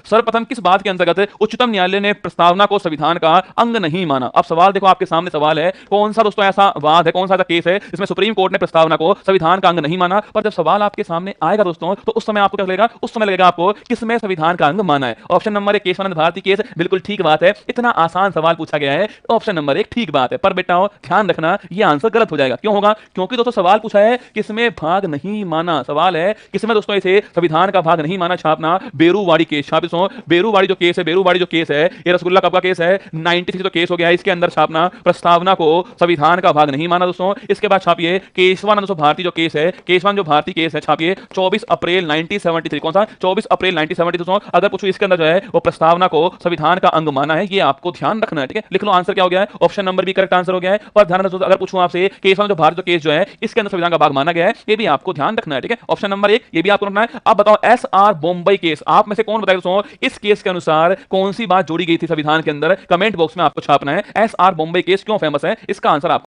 सर्वप्रथम किस बात के अंतर्गत उच्चतम न्यायालय ने प्रस्तावना को संविधान का अंग नहीं माना? अब सवाल देखो, आपके सामने सवाल है, कौन सा दोस्तों ऐसा वाद है, कौन सा ऐसा केस है जिसमें सुप्रीम कोर्ट ने प्रस्तावना को संविधान का अंग नहीं माना? पर जब सवाल आपके सामने आएगा दोस्तों, तो उस समय आपको क्या लगेगा? उस समय लगेगा आपको किसमें संविधान का अंग माना है। ऑप्शन नंबर एक, केशवानंद भारती केस, बिल्कुल ठीक बात है। इतना आसान सवाल पूछा गया है, ऑप्शन नंबर एक ठीक बात है। पर बेटाओ ध्यान रखना, यह आंसर गलत हो जाएगा। क्यों होगा? क्योंकि दोस्तों सवाल पूछा है किसमें भाग नहीं माना। सवाल है किसमें दोस्तों इसे संविधान का भाग नहीं माना छापना। बेरूवाड़ी केस छापित हो, बेरूवाड़ी जो केस है, बेरूवाड़ी जो केस है, ये रसगुल्ला कब का केस है? 96 तो केस हो गया है। इसके अंदर छापना प्रस्तावना को संविधान का भाग नहीं माना दोस्तों। इसके बाद छापिए केशवानंद भारती जो केस है, केशवानंद जो भारती केस है, छापिए 24 अप्रैल 1973। कौन सा? 24 अप्रैल 1973 दोस्तों। अगर पूछो इसके अंदर जो है वो प्रस्तावना को संविधान का अंग माना है, ये आपको ध्यान रखना है। ठीक है, लिख लो आंसर क्या हो गया है। Option number B correct answer हो गया है। और ध्यान रखो, अगर पूछूं आपसे केशवानंद जो भारती केस जो है इसके अंदर संविधान का भाग माना गया है, ये भी आपको ध्यान रखना है। ठीक है, ऑप्शन नंबर एक ये भी आपको रखना है। अब बताओ एस आर बॉम्बई केस, आप में से कौन बताएगा दोस्तों इस केस के अनुसार कौन सी बात जोड़ी गई थी संविधान के अंदर? कमेंट बॉक्स में आपको छापना है। एस आर बॉम्बई केस क्यों फेमस है, इसका आंसर आप